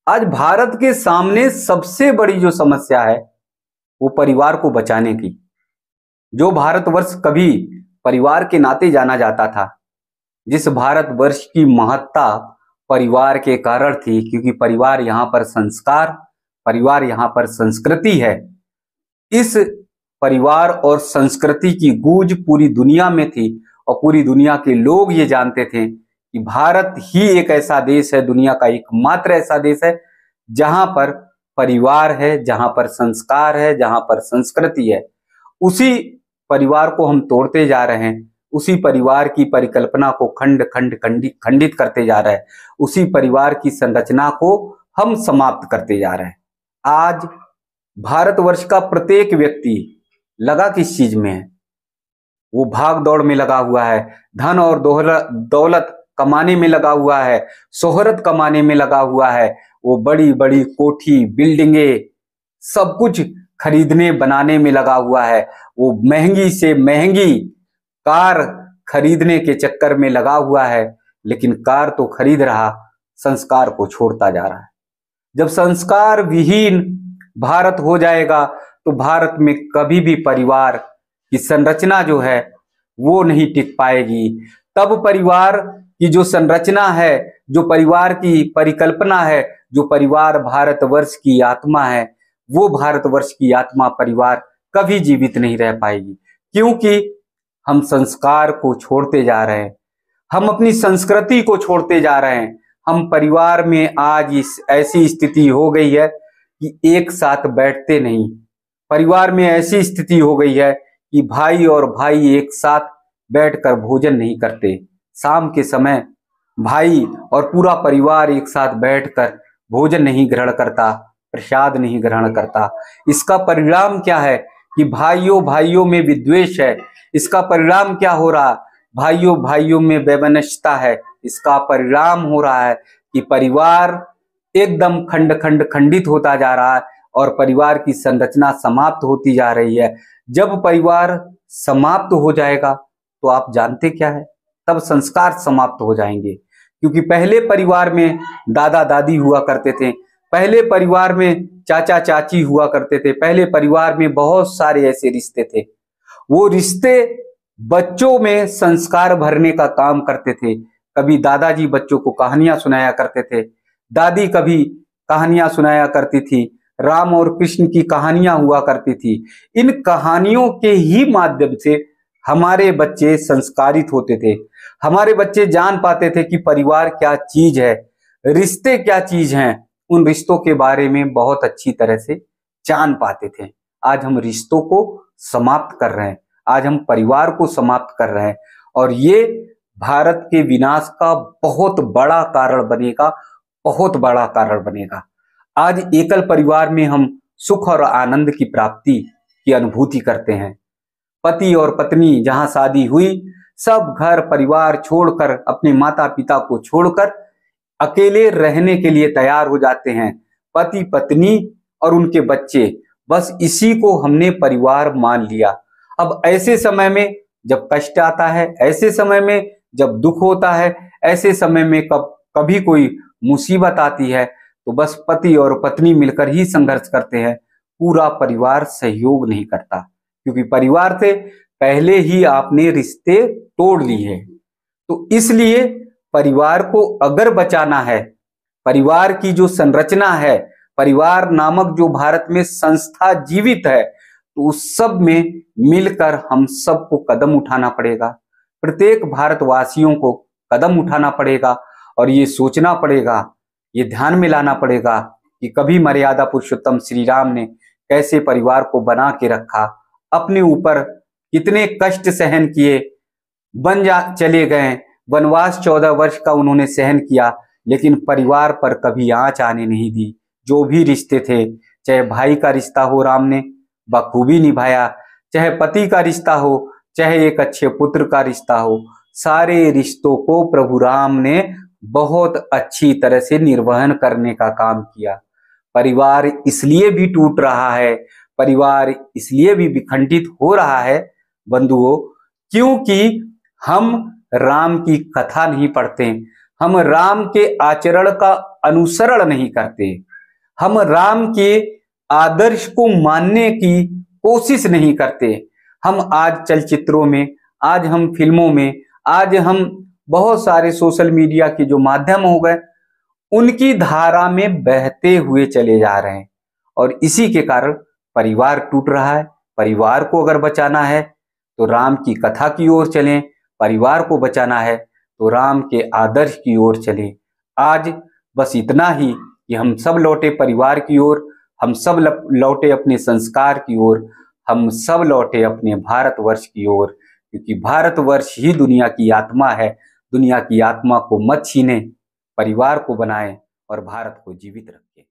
आज भारत के सामने सबसे बड़ी जो समस्या है वो परिवार को बचाने की। जो भारतवर्ष कभी परिवार के नाते जाना जाता था, जिस भारतवर्ष की महत्ता परिवार के कारण थी, क्योंकि परिवार यहाँ पर संस्कार, परिवार यहाँ पर संस्कृति है। इस परिवार और संस्कृति की गूंज पूरी दुनिया में थी और पूरी दुनिया के लोग ये जानते थे कि भारत ही एक ऐसा देश है, दुनिया का एकमात्र ऐसा देश है जहां पर परिवार है, जहां पर संस्कार है, जहां पर संस्कृति है। उसी परिवार को हम तोड़ते जा रहे हैं, उसी परिवार की परिकल्पना को खंडित करते जा रहे हैं, उसी परिवार की संरचना को हम समाप्त करते जा रहे हैं। आज भारतवर्ष का प्रत्येक व्यक्ति लगा किस चीज में है? वो भाग दौड़ में लगा हुआ है, धन और दौलत कमाने में लगा हुआ है, शोहरत कमाने में लगा हुआ है। वो बड़ी बड़ी कोठी, बिल्डिंगे, सब कुछ खरीदने बनाने में लगा हुआ है। वो महंगी से महंगी कार खरीदने के चक्कर में लगा हुआ है, लेकिन कार तो खरीद रहा, संस्कार को छोड़ता जा रहा है। जब संस्कार विहीन भारत हो जाएगा तो भारत में कभी भी परिवार की संरचना जो है वो नहीं टिक पाएगी। तब परिवार की जो संरचना है, जो परिवार की परिकल्पना है, जो परिवार भारतवर्ष की आत्मा है, वो भारतवर्ष की आत्मा परिवार कभी जीवित नहीं रह पाएगी, क्योंकि हम संस्कार को छोड़ते जा रहे हैं, हम अपनी संस्कृति को छोड़ते जा रहे हैं। हम परिवार में आज इस ऐसी स्थिति हो गई है कि एक साथ बैठते नहीं। परिवार में ऐसी स्थिति हो गई है कि भाई और भाई एक साथ बैठकर भोजन नहीं करते। शाम के समय भाई और पूरा परिवार एक साथ बैठकर भोजन नहीं ग्रहण करता, प्रसाद नहीं ग्रहण करता। इसका परिणाम क्या है कि भाइयों भाइयों में विद्वेष है। इसका परिणाम क्या हो रहा? भाइयों भाइयों में वैमनस्यता है। इसका परिणाम हो रहा है कि परिवार एकदम खंडित होता जा रहा है और परिवार की संरचना समाप्त होती जा रही है। जब परिवार समाप्त हो जाएगा तो आप जानते क्या है? तब संस्कार समाप्त हो जाएंगे, क्योंकि पहले परिवार में दादा दादी हुआ करते थे, पहले परिवार में चाचा चाची हुआ करते थे, पहले परिवार में बहुत सारे ऐसे रिश्ते थे। वो रिश्ते बच्चों में संस्कार भरने का काम करते थे। कभी दादाजी बच्चों को कहानियां सुनाया करते थे, दादी कभी कहानियां सुनाया करती थी, राम और कृष्ण की कहानियां हुआ करती थी। इन कहानियों के ही माध्यम से हमारे बच्चे संस्कारित होते थे। हमारे बच्चे जान पाते थे कि परिवार क्या चीज है, रिश्ते क्या चीज हैं। उन रिश्तों के बारे में बहुत अच्छी तरह से जान पाते थे। आज हम रिश्तों को समाप्त कर रहे हैं, आज हम परिवार को समाप्त कर रहे हैं, और ये भारत के विनाश का बहुत बड़ा कारण बनेगा, बहुत बड़ा कारण बनेगा। आज एकल परिवार में हम सुख और आनंद की प्राप्ति की अनुभूति करते हैं। पति और पत्नी जहां शादी हुई, सब घर परिवार छोड़कर, अपने माता पिता को छोड़कर अकेले रहने के लिए तैयार हो जाते हैं। पति पत्नी और उनके बच्चे, बस इसी को हमने परिवार मान लिया। अब ऐसे समय में जब कष्ट आता है, ऐसे समय में जब दुख होता है, ऐसे समय में कभी कोई मुसीबत आती है, तो बस पति और पत्नी मिलकर ही संघर्ष करते हैं। पूरा परिवार सहयोग नहीं करता, क्योंकि परिवार से पहले ही आपने रिश्ते तोड़ लिए हैं। तो इसलिए परिवार को अगर बचाना है, परिवार की जो संरचना है, परिवार नामक जो भारत में संस्था जीवित है, तो उस सब में मिलकर हम सबको कदम उठाना पड़ेगा। प्रत्येक भारतवासियों को कदम उठाना पड़ेगा और ये सोचना पड़ेगा, ये ध्यान में लाना पड़ेगा कि कभी मर्यादा पुरुषोत्तम श्री राम ने कैसे परिवार को बना के रखा, अपने ऊपर कितने कष्ट सहन किए, चले गए वनवास, 14 वर्ष का उन्होंने सहन किया, लेकिन परिवार पर कभी आंच आने नहीं दी। जो भी रिश्ते थे, चाहे भाई का रिश्ता हो, राम ने बखूबी निभाया, चाहे पति का रिश्ता हो, चाहे एक अच्छे पुत्र का रिश्ता हो, सारे रिश्तों को प्रभु राम ने बहुत अच्छी तरह से निर्वहन करने का काम किया। परिवार इसलिए भी टूट रहा है, परिवार इसलिए भी विखंडित हो रहा है बंधुओं, क्योंकि हम राम की कथा नहीं पढ़ते, हम राम के आचरण का अनुसरण नहीं करते, हम राम के आदर्श को मानने की कोशिश नहीं करते। हम आज चलचित्रों में, आज हम फिल्मों में, आज हम बहुत सारे सोशल मीडिया के जो माध्यम हो गए उनकी धारा में बहते हुए चले जा रहे हैं और इसी के कारण परिवार टूट रहा है। परिवार को अगर बचाना है तो राम की कथा की ओर चलें, परिवार को बचाना है तो राम के आदर्श की ओर चलें। आज बस इतना ही कि हम सब लौटे परिवार की ओर, हम सब लौटे अपने संस्कार की ओर, हम सब लौटे अपने भारतवर्ष की ओर, क्योंकि भारतवर्ष ही दुनिया की आत्मा है। दुनिया की आत्मा को मत छीने, परिवार को बनाएं और भारत को जीवित रखें।